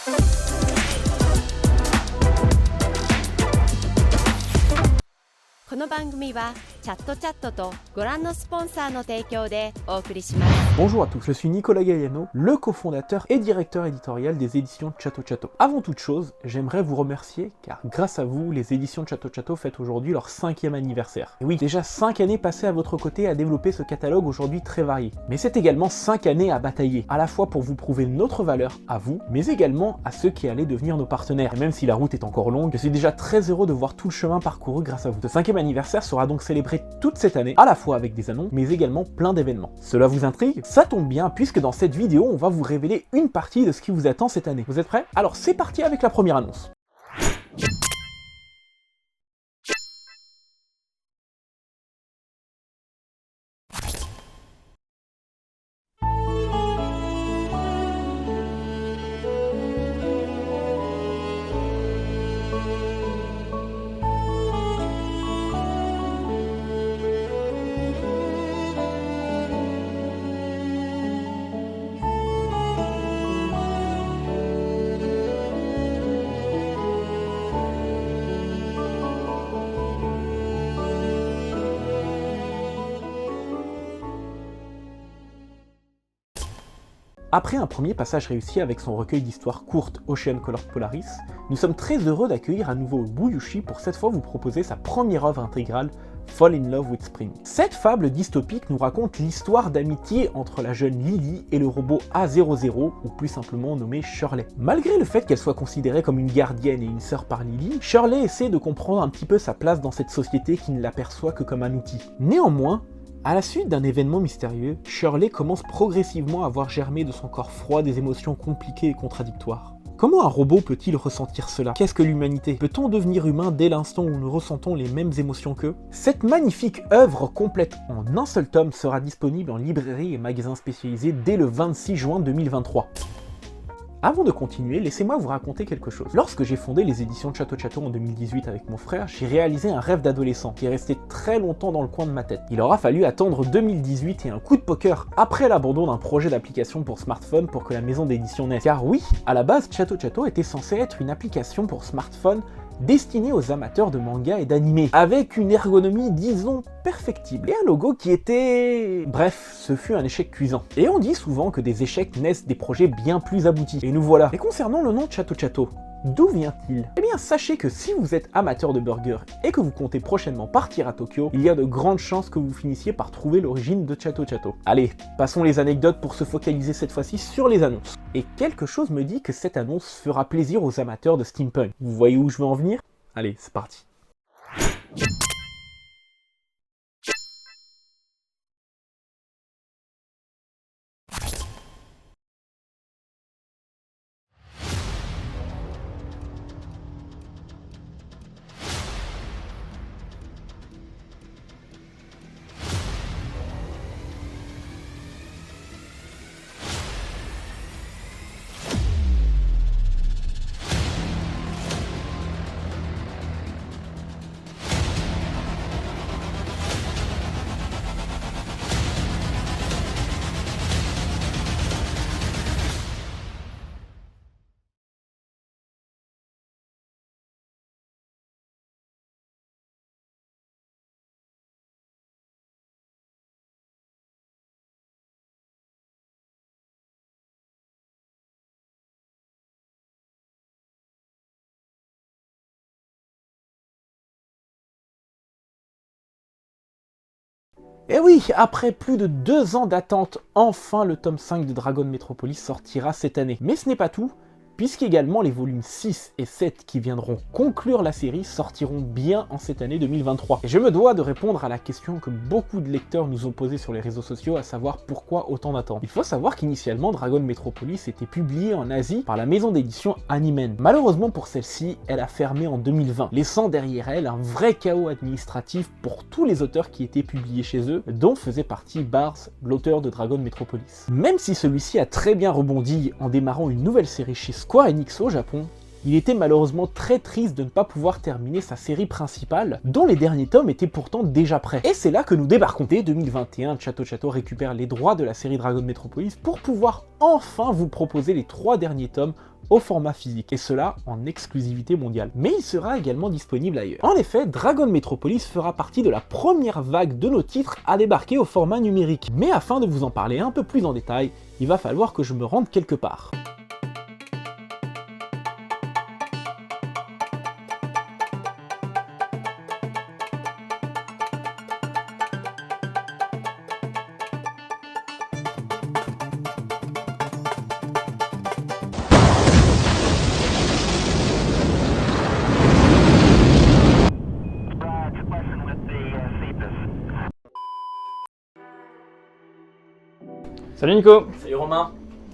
この番組はチャットチャットとご覧のスポンサーの提供でお送りします。 Bonjour à tous, je suis Nicolas Gaiano, le cofondateur et directeur éditorial des éditions Chatto Chatto. Avant toute chose, j'aimerais vous remercier car grâce à vous, les éditions Chatto Chatto fêtent aujourd'hui leur 5e anniversaire. Et oui, déjà 5 années passées à votre côté à développer ce catalogue aujourd'hui très varié. Mais c'est également 5 années à batailler, à la fois pour vous prouver notre valeur à vous, mais également à ceux qui allaient devenir nos partenaires. Et même si la route est encore longue, je suis déjà très heureux de voir tout le chemin parcouru grâce à vous. Ce 5e anniversaire sera donc célébré toute cette année, à la fois avec des annonces, mais également plein d'événements. Cela vous intrigue? Ça tombe bien, puisque dans cette vidéo, on va vous révéler une partie de ce qui vous attend cette année. Vous êtes prêts? Alors c'est parti avec la première annonce. Après un premier passage réussi avec son recueil d'histoires courtes Ocean Colored Polaris, nous sommes très heureux d'accueillir à nouveau Buyushi pour cette fois vous proposer sa première œuvre intégrale, Fall in Love with Spring. Cette fable dystopique nous raconte l'histoire d'amitié entre la jeune Lily et le robot A00, ou plus simplement nommé Shirley. Malgré le fait qu'elle soit considérée comme une gardienne et une sœur par Lily, Shirley essaie de comprendre un petit peu sa place dans cette société qui ne l'aperçoit que comme un outil. Néanmoins, à la suite d'un événement mystérieux, Shirley commence progressivement à voir germer de son corps froid des émotions compliquées et contradictoires. Comment un robot peut-il ressentir cela? Qu'est-ce que l'humanité? Peut-on devenir humain dès l'instant où nous ressentons les mêmes émotions qu'eux? Cette magnifique œuvre complète en un seul tome sera disponible en librairie et magasins spécialisés dès le 26 juin 2023. Avant de continuer, laissez-moi vous raconter quelque chose. Lorsque j'ai fondé les éditions Chatto Chatto en 2018 avec mon frère, j'ai réalisé un rêve d'adolescent qui est resté très longtemps dans le coin de ma tête. Il aura fallu attendre 2018 et un coup de poker après l'abandon d'un projet d'application pour smartphone pour que la maison d'édition naisse. Car oui, à la base, Chatto Chatto était censé être une application pour smartphone destinée aux amateurs de manga et d'anime, avec une ergonomie, disons, perfectible, et un logo qui était... Bref, ce fut un échec cuisant. Et on dit souvent que des échecs naissent des projets bien plus aboutis, et nous voilà. Et concernant le nom de Chatto Chatto, d'où vient-il? Eh bien, sachez que si vous êtes amateur de burgers et que vous comptez prochainement partir à Tokyo, il y a de grandes chances que vous finissiez par trouver l'origine de Chatto Chatto. Allez, passons les anecdotes pour se focaliser cette fois-ci sur les annonces. Et quelque chose me dit que cette annonce fera plaisir aux amateurs de steampunk. Vous voyez où je veux en venir? Allez, c'est parti. Et oui, après plus de 2 ans d'attente, enfin le tome 5 de Dragon Metropolis sortira cette année. Mais ce n'est pas tout, puisqu'également les volumes 6 et 7 qui viendront conclure la série sortiront bien en cette année 2023. Et je me dois de répondre à la question que beaucoup de lecteurs nous ont posée sur les réseaux sociaux, à savoir pourquoi autant d'attente. Il faut savoir qu'initialement Dragon Metropolis était publié en Asie par la maison d'édition Animen. Malheureusement pour celle-ci, elle a fermé en 2020, laissant derrière elle un vrai chaos administratif pour tous les auteurs qui étaient publiés chez eux, dont faisait partie Barthes, l'auteur de Dragon Metropolis. Même si celui-ci a très bien rebondi en démarrant une nouvelle série chez Square Enix au Japon, Il était malheureusement très triste de ne pas pouvoir terminer sa série principale, dont les derniers tomes étaient pourtant déjà prêts. Et c'est là que nous débarquons. Dès 2021, Chatto Chatto récupère les droits de la série Dragon Metropolis pour pouvoir enfin vous proposer les 3 derniers tomes au format physique, et cela en exclusivité mondiale. Mais il sera également disponible ailleurs. En effet, Dragon Metropolis fera partie de la première vague de nos titres à débarquer au format numérique. Mais afin de vous en parler un peu plus en détail, il va falloir que je me rende quelque part. Salut Nico, Salut Romain.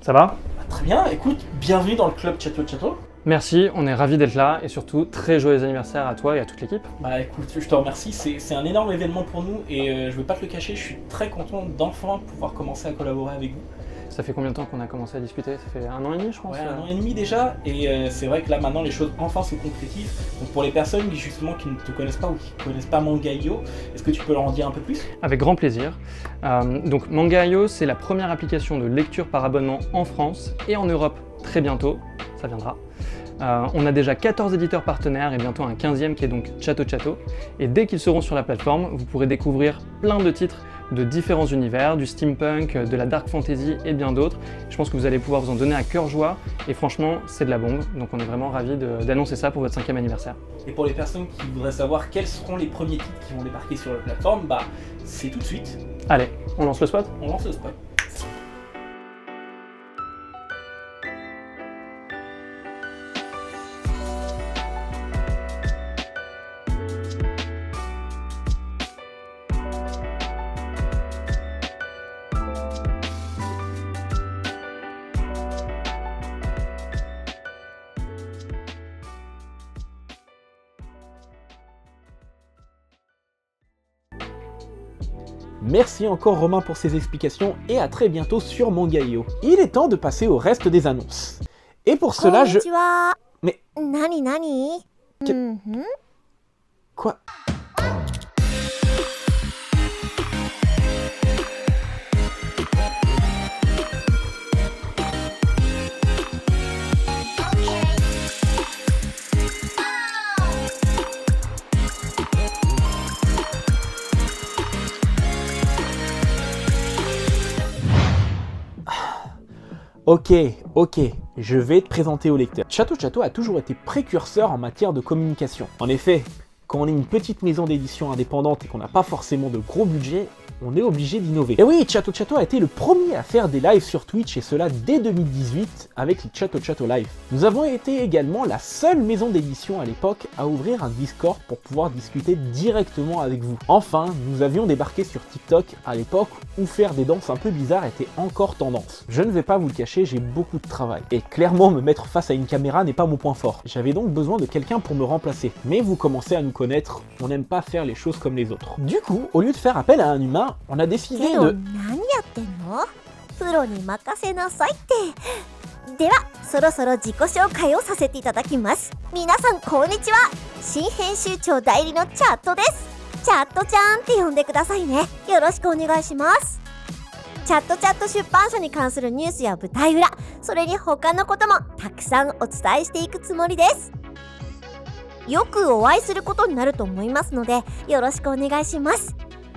ça va? Très bien, écoute, bienvenue dans le club Chatto Chatto. Merci, on est ravis d'être là et surtout très joyeux anniversaire à toi et à toute l'équipe. Bah écoute, je te remercie, c'est un énorme événement pour nous et je vais pas te le cacher, je suis très content d'enfin pouvoir commencer à collaborer avec vous. Ça fait combien de temps qu'on a commencé à discuter? Ça fait 1 an et demi je pense. Ouais, 1 an et demi déjà, et c'est vrai que là maintenant les choses enfin se concrétisent. Donc pour les personnes justement qui ne te connaissent pas ou qui ne connaissent pas Manga.io, est-ce que tu peux leur en dire un peu plus? Avec grand plaisir. Donc Manga.io, c'est la première application de lecture par abonnement en France et en Europe très bientôt, ça viendra. On a déjà 14 éditeurs partenaires et bientôt un 15e qui est donc Chatto Chatto. Et dès qu'ils seront sur la plateforme, vous pourrez découvrir plein de titres de différents univers, du steampunk, de la dark fantasy et bien d'autres. Je pense que vous allez pouvoir vous en donner à cœur joie et franchement c'est de la bombe, donc on est vraiment ravis d'annoncer ça pour votre 5e anniversaire. Et pour les personnes qui voudraient savoir quels seront les premiers titres qui vont débarquer sur la plateforme, bah c'est tout de suite, Allez, on lance le spot? on lance le spot. Merci encore Romain pour ces explications et à très bientôt sur Manga.io. Il est temps de passer au reste des annonces. Et pour cela je... こんにちは。 Mais なになに？ け- うんん？ quoi? Ok, je vais te présenter au lecteur. Chatto Chatto a toujours été précurseur en matière de communication. En effet, quand on est une petite maison d'édition indépendante et qu'on n'a pas forcément de gros budget, on est obligé d'innover. Et oui, Chatto Chatto a été le premier à faire des lives sur Twitch et cela dès 2018 avec les Chatto Chatto Live. Nous avons été également la seule maison d'édition à l'époque à ouvrir un Discord pour pouvoir discuter directement avec vous. Enfin, nous avions débarqué sur TikTok à l'époque où faire des danses un peu bizarres était encore tendance. Je ne vais pas vous le cacher, j'ai beaucoup de travail. Et clairement, me mettre face à une caméra n'est pas mon point fort. J'avais donc besoin de quelqu'un pour me remplacer. Mais vous commencez à nous connaître, on n'aime pas faire les choses comme les autres. Du coup, au lieu de faire appel à un humain, on a décidé けど de... 何やってんの？プロに任せなさいって。では、そろそろ自己紹介をさせていただきます。皆さんこんにちは。新編集長代理のチャットです。チャットちゃんって呼んでくださいね。よろしくお願いします。チャット出版社に関するニュースや舞台裏、それに他のこともたくさんお伝えしていくつもりです。よくお会いすることになると思いますので、よろしくお願いします。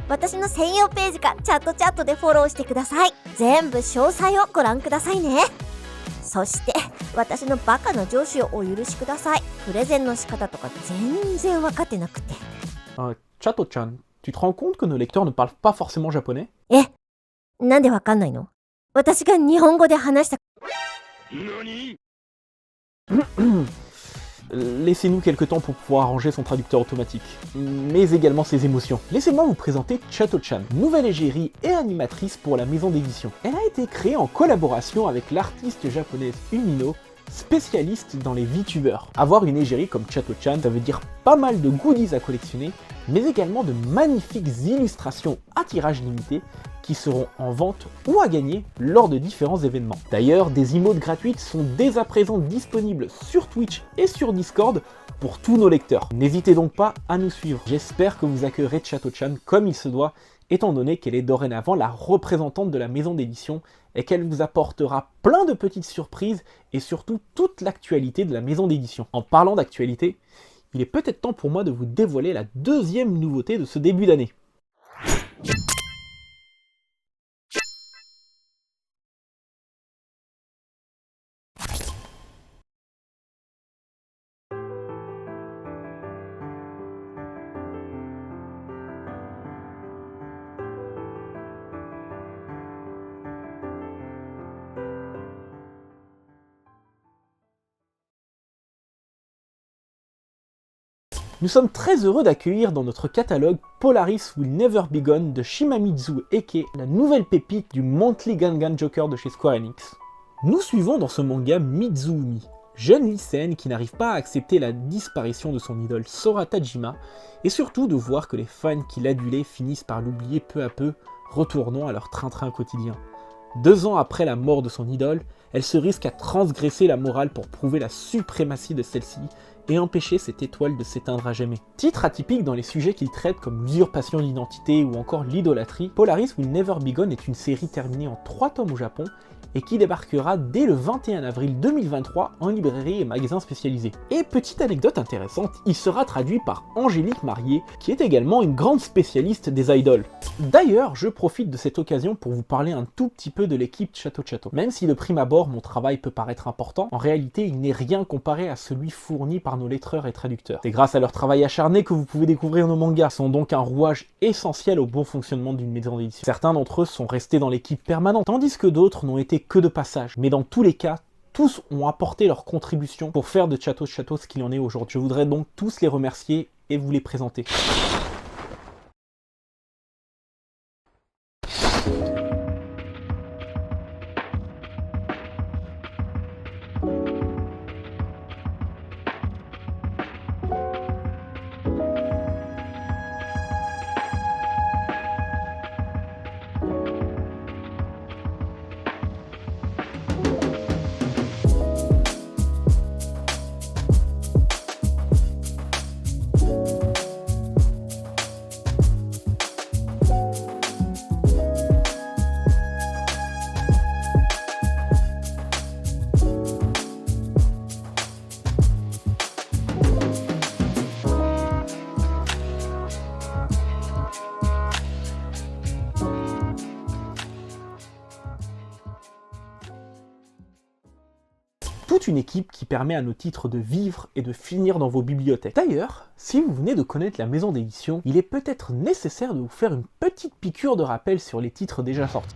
私の専用ページかチャットでフォローしてください。全部詳細をご覧くださいね。そして私のバカな上司をお許しください。プレゼンの仕方とか全然分かってなくて。 Chatto-chan, tu te rends compte que nos lecteurs ne parlent pas forcément japonais? え、なんでわかんないの？私が日本語で話した。 Laissez-nous quelques temps pour pouvoir arranger son traducteur automatique, mais également ses émotions. Laissez-moi vous présenter Chatto-chan, nouvelle égérie et animatrice pour la maison d'édition. Elle a été créée en collaboration avec l'artiste japonaise Umino, spécialiste dans les VTubers. Avoir une égérie comme Chatto-chan, ça veut dire pas mal de goodies à collectionner, mais également de magnifiques illustrations à tirage limité qui seront en vente ou à gagner lors de différents événements. D'ailleurs, des emotes gratuites sont dès à présent disponibles sur Twitch et sur Discord pour tous nos lecteurs. N'hésitez donc pas à nous suivre. J'espère que vous accueillerez Chato-chan comme il se doit, étant donné qu'elle est dorénavant la représentante de la maison d'édition et qu'elle vous apportera plein de petites surprises et surtout toute l'actualité de la maison d'édition. En parlant d'actualité, il est peut-être temps pour moi de vous dévoiler la deuxième nouveauté de ce début d'année. Nous sommes très heureux d'accueillir dans notre catalogue Polaris Will Never Be Gone de Shimamizu Eke, la nouvelle pépite du Monthly Gangan Joker de chez Square Enix. Nous suivons dans ce manga Mizumi, jeune lycéenne qui n'arrive pas à accepter la disparition de son idole Sora Tajima, et surtout de voir que les fans qui l'adulaient finissent par l'oublier peu à peu, retournant à leur train-train quotidien. 2 ans après la mort de son idole, elle se risque à transgresser la morale pour prouver la suprématie de celle-ci et empêcher cette étoile de s'éteindre à jamais. Titre atypique dans les sujets qu'il traite comme l'usurpation d'identité ou encore l'idolâtrie, Polaris Will Never Be Gone est une série terminée en 3 tomes au Japon et qui débarquera dès le 21 avril 2023 en librairie et magasins spécialisés. Et petite anecdote intéressante, il sera traduit par Angélique Marié, qui est également une grande spécialiste des idoles. D'ailleurs, je profite de cette occasion pour vous parler un tout petit peu de l'équipe Chato. Même si de prime abord mon travail peut paraître important, en réalité il n'est rien comparé à celui fourni par nos lettreurs et traducteurs. C'est grâce à leur travail acharné que vous pouvez découvrir nos mangas, ils sont donc un rouage essentiel au bon fonctionnement d'une maison d'édition. Certains d'entre eux sont restés dans l'équipe permanente, tandis que d'autres n'ont été que de passage. Mais dans tous les cas, tous ont apporté leur contribution pour faire de Chato ce qu'il en est aujourd'hui. Je voudrais donc tous les remercier et vous les présenter. Toute une équipe qui permet à nos titres de vivre et de finir dans vos bibliothèques. D'ailleurs, si vous venez de connaître la maison d'édition, il est peut-être nécessaire de vous faire une petite piqûre de rappel sur les titres déjà sortis.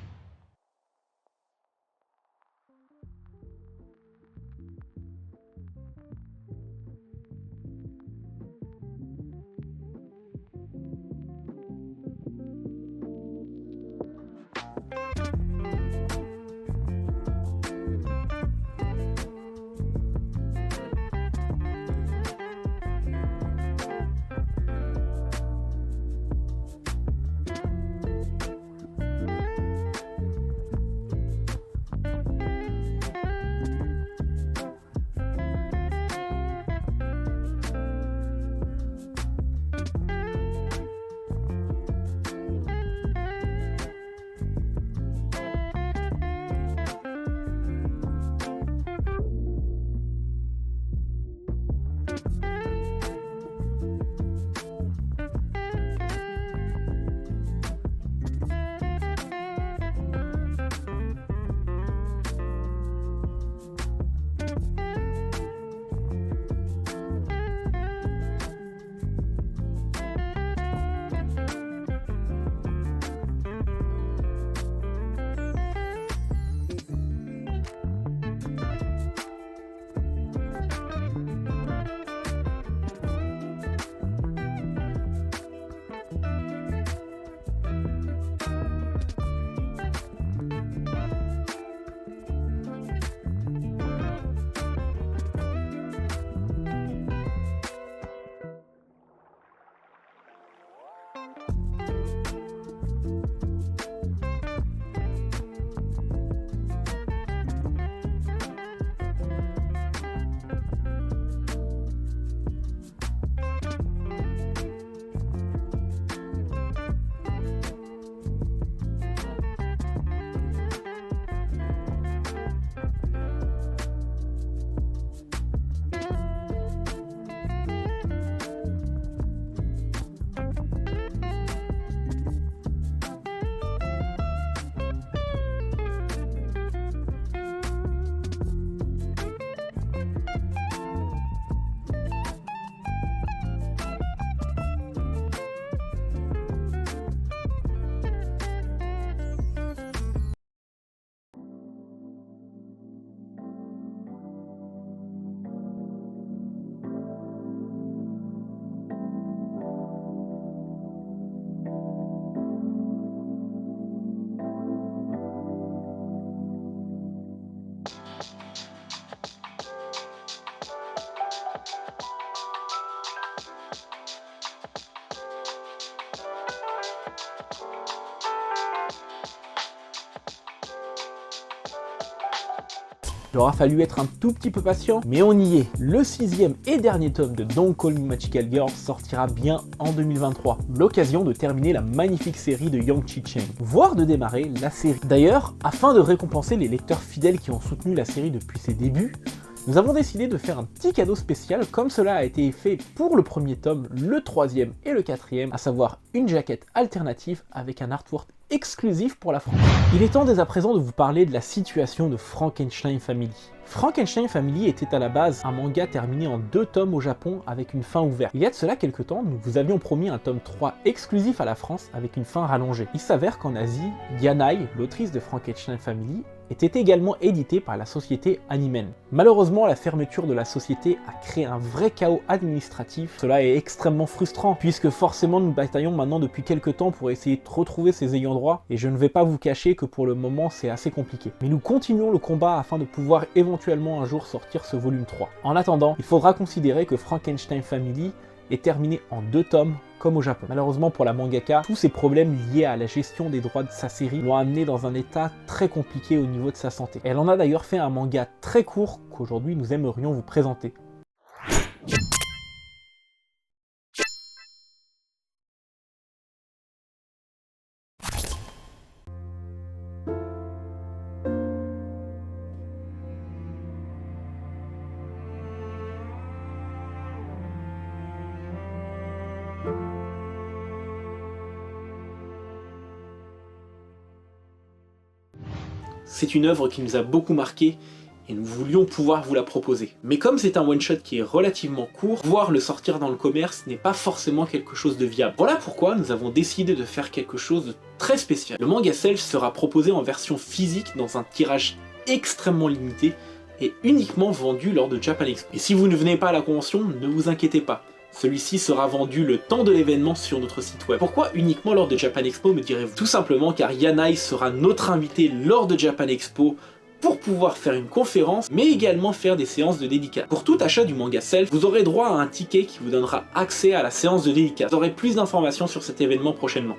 Il aura fallu être un tout petit peu patient, mais on y est. Le 6e et dernier tome de Don't Call Me Magical Girl sortira bien en 2023. L'occasion de terminer la magnifique série de Yang Chi-Cheng, voire de démarrer la série. D'ailleurs, afin de récompenser les lecteurs fidèles qui ont soutenu la série depuis ses débuts, nous avons décidé de faire un petit cadeau spécial comme cela a été fait pour le premier tome, le 3e et le 4e, à savoir une jaquette alternative avec un artwork exclusif pour la France. Il est temps dès à présent de vous parler de la situation de Frankenstein Family. Frankenstein Family était à la base un manga terminé en 2 tomes au Japon avec une fin ouverte. Il y a de cela quelques temps, nous vous avions promis un tome 3 exclusif à la France avec une fin rallongée. Il s'avère qu'en Asie, Yanai, l'autrice de Frankenstein Family, était également édité par la société Animen. Malheureusement, la fermeture de la société a créé un vrai chaos administratif. Cela est extrêmement frustrant, puisque forcément nous bataillons maintenant depuis quelques temps pour essayer de retrouver ses ayants droit, et je ne vais pas vous cacher que pour le moment c'est assez compliqué. Mais nous continuons le combat afin de pouvoir éventuellement un jour sortir ce volume 3. En attendant, il faudra considérer que Frankenstein Family est terminé en 2 tomes, comme au Japon. Malheureusement pour la mangaka, tous ces problèmes liés à la gestion des droits de sa série l'ont amené dans un état très compliqué au niveau de sa santé. Elle en a d'ailleurs fait un manga très court qu'aujourd'hui nous aimerions vous présenter. C'est une œuvre qui nous a beaucoup marqué et nous voulions pouvoir vous la proposer. Mais comme c'est un one-shot qui est relativement court, pouvoir le sortir dans le commerce n'est pas forcément quelque chose de viable. Voilà pourquoi nous avons décidé de faire quelque chose de très spécial. Le manga Self sera proposé en version physique dans un tirage extrêmement limité et uniquement vendu lors de Japan Expo. Et si vous ne venez pas à la convention, ne vous inquiétez pas. Celui-ci sera vendu le temps de l'événement sur notre site web. Pourquoi uniquement lors de Japan Expo, me direz-vous? Tout simplement car Yanai sera notre invité lors de Japan Expo pour pouvoir faire une conférence, mais également faire des séances de dédicace. Pour tout achat du manga Self, vous aurez droit à un ticket qui vous donnera accès à la séance de dédicace. Vous aurez plus d'informations sur cet événement prochainement.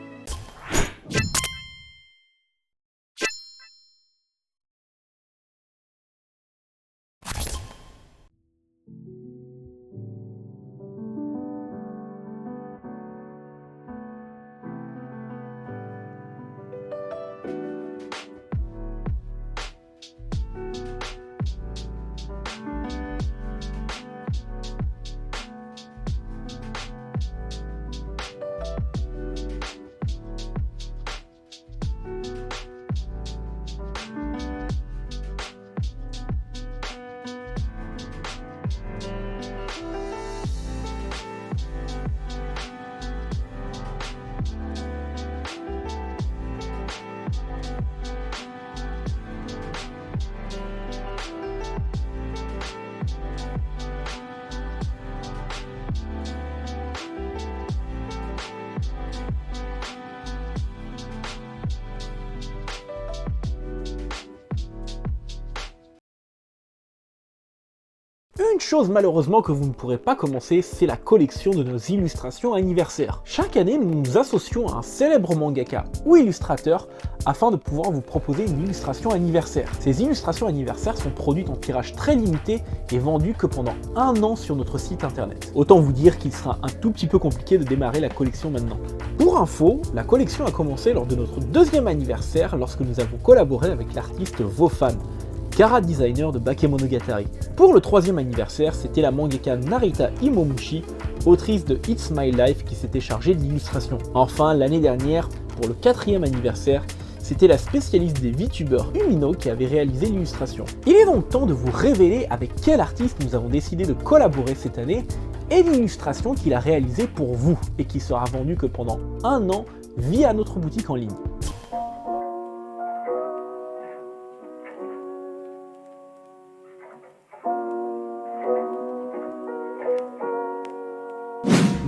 Une chose malheureusement que vous ne pourrez pas commencer, c'est la collection de nos illustrations anniversaires. Chaque année, nous nous associons à un célèbre mangaka ou illustrateur afin de pouvoir vous proposer une illustration anniversaire. Ces illustrations anniversaires sont produites en tirage très limité et vendues que pendant 1 an sur notre site internet. Autant vous dire qu'il sera un tout petit peu compliqué de démarrer la collection maintenant. Pour info, la collection a commencé lors de notre 2e anniversaire lorsque nous avons collaboré avec l'artiste Vofan, Kara designer de Bakemonogatari. Pour le 3e anniversaire, c'était la mangaka Narita Imomushi, autrice de It's My Life, qui s'était chargée de l'illustration. Enfin, l'année dernière, pour le 4e anniversaire, c'était la spécialiste des VTubers Umino qui avait réalisé l'illustration. Il est donc temps de vous révéler avec quel artiste nous avons décidé de collaborer cette année et l'illustration qu'il a réalisée pour vous et qui sera vendue que pendant 1 an via notre boutique en ligne.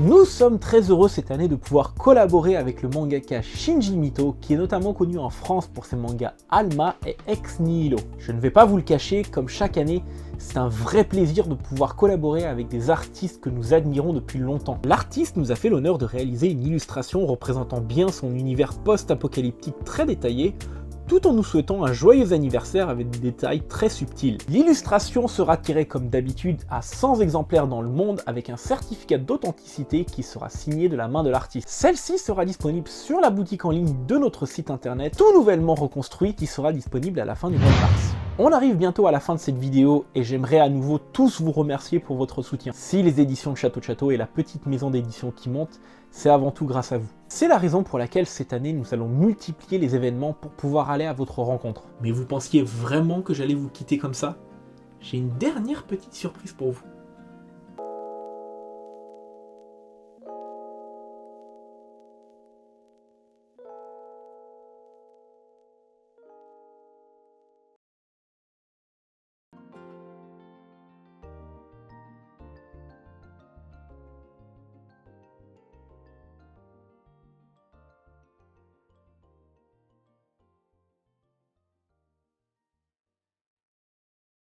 Nous sommes très heureux cette année de pouvoir collaborer avec le mangaka Shinji Mito, qui est notamment connu en France pour ses mangas Alma et Ex Nihilo. Je ne vais pas vous le cacher, comme chaque année, c'est un vrai plaisir de pouvoir collaborer avec des artistes que nous admirons depuis longtemps. L'artiste nous a fait l'honneur de réaliser une illustration représentant bien son univers post-apocalyptique très détaillé, tout en nous souhaitant un joyeux anniversaire avec des détails très subtils. L'illustration sera tirée comme d'habitude à 100 exemplaires dans le monde avec un certificat d'authenticité qui sera signé de la main de l'artiste. Celle-ci sera disponible sur la boutique en ligne de notre site internet, tout nouvellement reconstruit, qui sera disponible à la fin du mois de mars. On arrive bientôt à la fin de cette vidéo et j'aimerais à nouveau tous vous remercier pour votre soutien. Si les éditions de Château et la petite maison d'édition qui monte, c'est avant tout grâce à vous. C'est la raison pour laquelle cette année nous allons multiplier les événements pour pouvoir aller à votre rencontre. Mais vous pensiez vraiment que j'allais vous quitter comme ça? J'ai une dernière petite surprise pour vous.